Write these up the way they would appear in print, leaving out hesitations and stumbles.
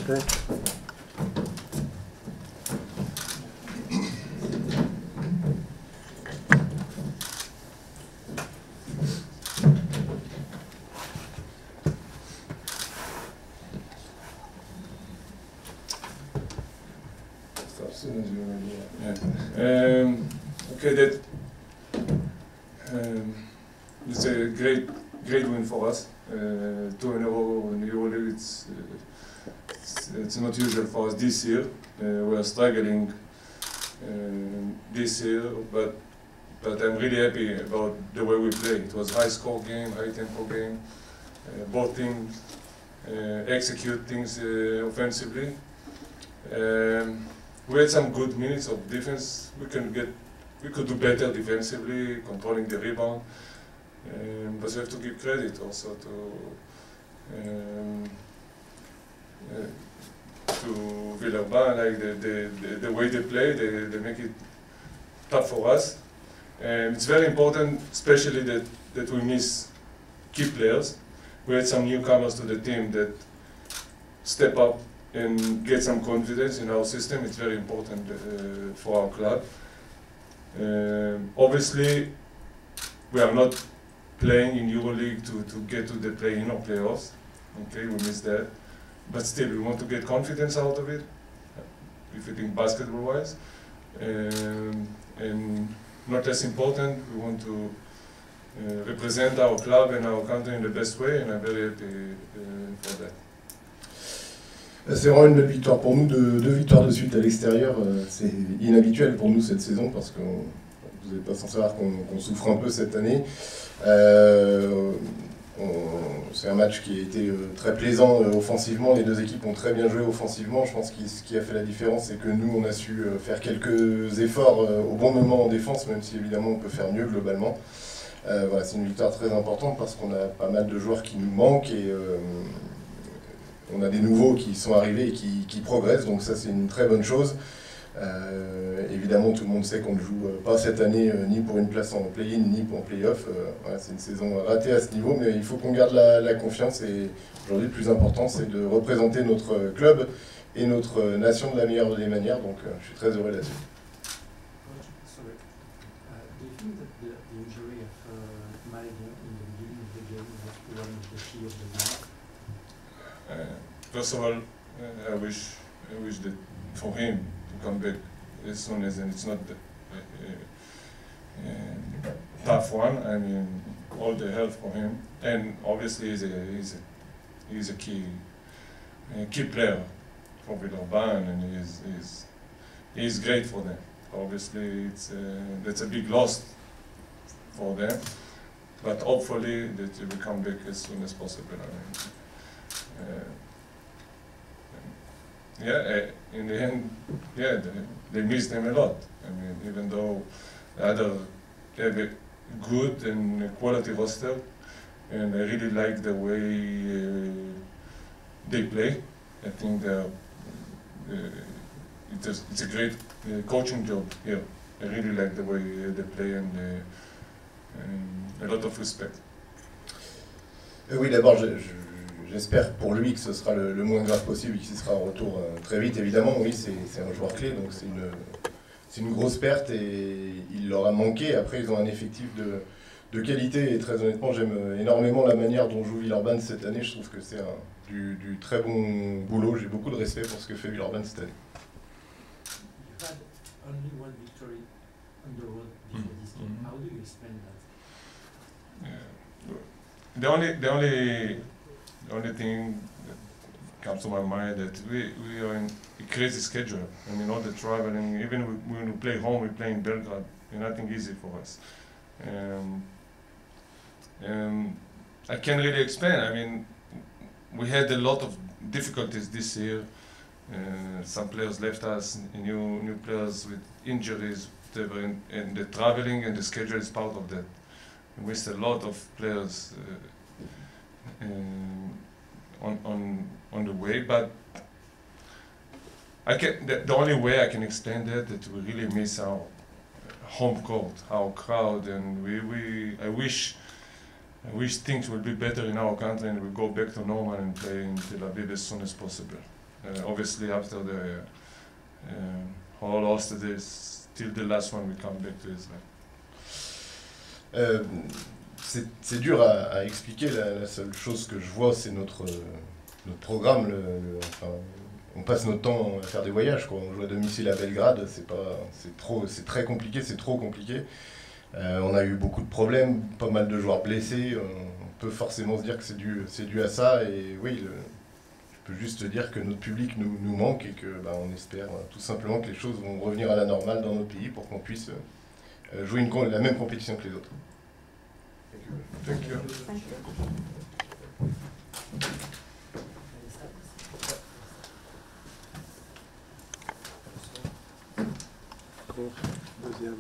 Okay. Okay, it's a great win for us. 2 in a row in the EuroLeague. It's not usual for us this year. We are struggling this year, but I'm really happy about the way we play. It was high score game, high tempo game. Both teams execute things offensively. We had some good minutes of defense. We could do better defensively, controlling the rebound. But we have to give credit also to Villeurbanne, like the way they play, they make it tough for us. And it's very important, especially that we miss key players. We had some newcomers to the team that step up and get some confidence in our system. It's very important for our club. Obviously, we are not playing in EuroLeague to get to the play-in or playoffs. Okay, we missed that. But still, we want to get confidence out of it, if you think basketball-wise. And not less important, we want to represent our club and our country in the best way, and I'm very happy for that. C'est vraiment une belle victoire pour nous, deux victoires de suite à l'extérieur. C'est inhabituel pour nous cette saison parce que vous n'êtes pas sans savoir qu'on souffre un peu cette année. C'est un match qui a été très plaisant offensivement, les deux équipes ont très bien joué offensivement. Je pense que ce qui a fait la différence, c'est que nous, on a su faire quelques efforts au bon moment en défense, même si évidemment on peut faire mieux globalement. Voilà, c'est une victoire très importante parce qu'on a pas mal de joueurs qui nous manquent et on a des nouveaux qui sont arrivés et qui progressent, donc ça c'est une très bonne chose. Évidemment, tout le monde sait qu'on ne joue pas cette année ni pour une place en play-in ni pour en play-off. Voilà, c'est une saison ratée à ce niveau, mais il faut qu'on garde la confiance et aujourd'hui le plus important c'est de représenter notre club et notre nation de la meilleure des manières, donc je suis très heureux là-dessus. Do you think that the injury of Maledon in the beginning of the game was one of the key of the game? First of all, I wish that for him to come back as soon as, and it's not a tough one. I mean, all the help for him, and obviously he's a key player for Villeurbanne, and he's great for them. Obviously, that's a big loss for them, but hopefully that he will come back as soon as possible. I mean, in the end, they miss them a lot. I mean, even though they have a good and quality roster, and I really like the way they play. I think it's a great coaching job here. I really like the way they play and a lot of respect. Oui, d'abord, j'espère pour lui que ce sera le moins grave possible et qu'il sera en retour très vite. Évidemment, oui, c'est un joueur clé, donc c'est une grosse perte et il leur a manqué. Après, ils ont un effectif de qualité et très honnêtement, j'aime énormément la manière dont joue Villeurbanne cette année. Je trouve que c'est du très bon boulot. J'ai beaucoup de respect pour ce que fait Villeurbanne cette année. You had only one victory on the road before this game. How do you explain that? The only thing that comes to my mind that we are in a crazy schedule. I mean, all the traveling, even when we play home, we play in Belgrade, and nothing easy for us. I can't really explain. I mean, we had a lot of difficulties this year. Some players left us, new players with injuries, whatever, and the traveling and the schedule is part of that. We missed a lot of players on the way, but the only way I can explain that we really miss our home court, our crowd, and I wish things will be better in our country and we go back to normal and play in Tel Aviv as soon as possible. Obviously, after the whole lost days, till the last one we come back to Israel. C'est dur à expliquer. La seule chose que je vois, c'est notre programme. Enfin, on passe notre temps à faire des voyages, quoi. On joue à domicile à Belgrade, c'est très compliqué, c'est trop compliqué. On a eu beaucoup de problèmes, pas mal de joueurs blessés. On peut forcément se dire que c'est dû à ça. Et oui, je peux juste dire que notre public nous manque et que on espère tout simplement que les choses vont revenir à la normale dans notre pays pour qu'on puisse jouer la même compétition que les autres. Thank you. Deuxième.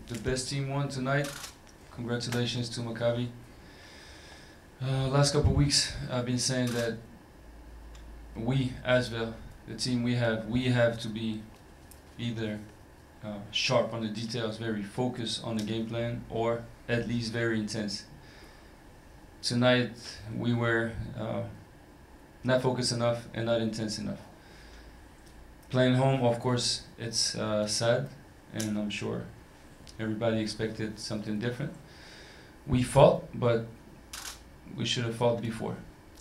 The best team won tonight. Congratulations to Maccabi. Last couple of weeks, I've been saying that we, Asvel, the team we have to be either sharp on the details, very focused on the game plan, or at least very intense. Tonight, we were not focused enough and not intense enough. Playing home, of course, it's sad, and I'm sure everybody expected something different. We fought, but we should have fought before,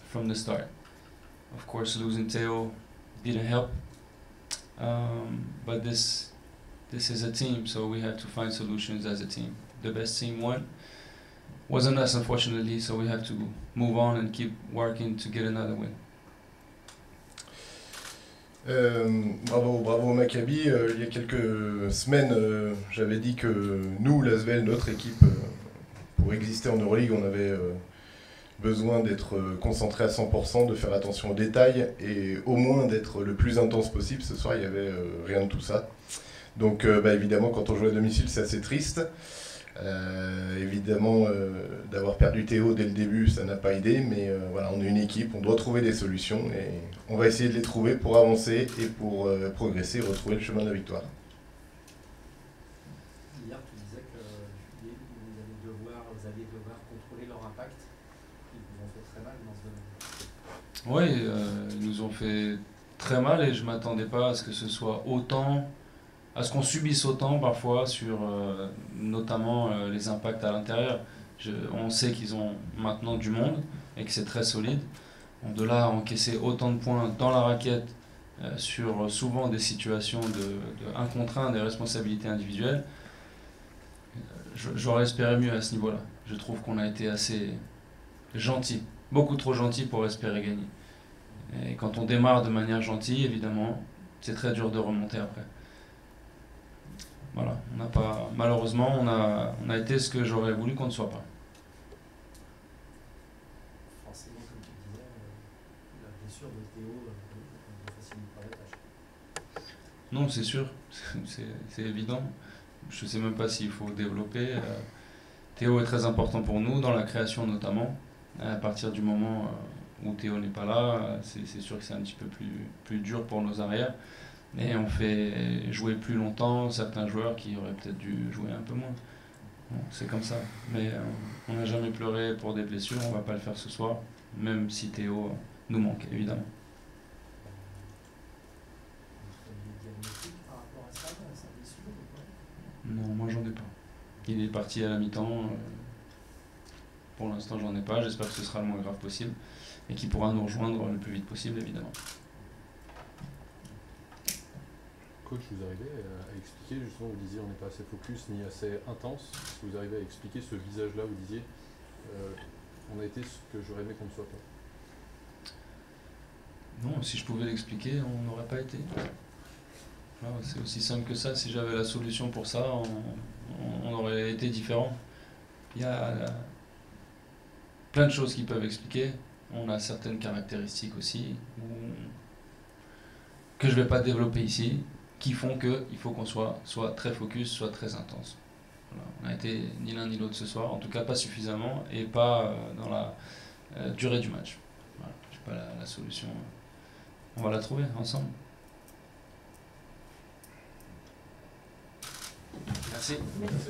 from the start. Of course, losing Theo didn't help, but this is a team, so we have to find solutions as a team. The best team won. Wasn't us, unfortunately, so we have to move on and keep working to get another win. Bravo Maccabi. Il y a quelques semaines, j'avais dit que nous, l'Asvel, notre équipe, pour exister en Euroleague, on avait besoin d'être concentré à 100%, de faire attention aux détails et au moins d'être le plus intense possible. Ce soir, il n'y avait rien de tout ça. Donc évidemment, quand on joue à domicile, c'est assez triste. Évidemment, d'avoir perdu Théo dès le début, ça n'a pas aidé, mais voilà, on est une équipe, on doit trouver des solutions et on va essayer de les trouver pour avancer et pour progresser et retrouver le chemin de la victoire. Hier, tu disais que vous alliez devoir contrôler leur impact. Ils vous ont fait très mal dans ce domaine. Oui, ils nous ont fait très mal et je ne m'attendais pas à ce que ce soit autant, à ce qu'on subisse autant parfois sur notamment les impacts à l'intérieur. On sait qu'ils ont maintenant du monde et que c'est très solide. De là à encaisser autant de points dans la raquette sur souvent des situations de 1 contre 1, des responsabilités individuelles, j'aurais espéré mieux à ce niveau-là. Je trouve qu'on a été assez gentil, beaucoup trop gentil pour espérer gagner. Et quand on démarre de manière gentille, évidemment, c'est très dur de remonter après. Voilà, malheureusement, on a été ce que j'aurais voulu qu'on ne soit pas. Forcément, comme tu disais, la blessure de Théo ne facilite pas la tâche. Non, c'est sûr, c'est évident. Je ne sais même pas s'il faut développer. Théo est très important pour nous, dans la création notamment. À partir du moment où Théo n'est pas là, c'est sûr que c'est un petit peu plus dur pour nos arrières. Et on fait jouer plus longtemps certains joueurs qui auraient peut-être dû jouer un peu moins. Bon, c'est comme ça. Mais on n'a jamais pleuré pour des blessures, on ne va pas le faire ce soir, même si Théo nous manque, évidemment. Vous avez des diagnostics par rapport à ça, à sa blessure ou pas? Non, moi j'en ai pas. Il est parti à la mi-temps. Pour l'instant, j'en ai pas. J'espère que ce sera le moins grave possible et qu'il pourra nous rejoindre le plus vite possible, évidemment. Coach, vous arrivez à expliquer, justement, vous disiez on n'est pas assez focus ni assez intense. Est-ce que vous arrivez à expliquer ce visage-là, vous disiez on a été ce que j'aurais aimé qu'on ne soit pas? Non, si je pouvais l'expliquer, on n'aurait pas été. C'est aussi simple que ça. Si j'avais la solution pour ça, on aurait été différent. Il y a plein de choses qui peuvent expliquer. On a certaines caractéristiques aussi que je ne vais pas développer ici, qui font qu'il faut qu'on soit très focus, soit très intense. Voilà. On a été ni l'un ni l'autre ce soir, en tout cas pas suffisamment et pas dans la durée du match. Voilà. Je sais pas la solution. On va la trouver ensemble. Merci. Merci.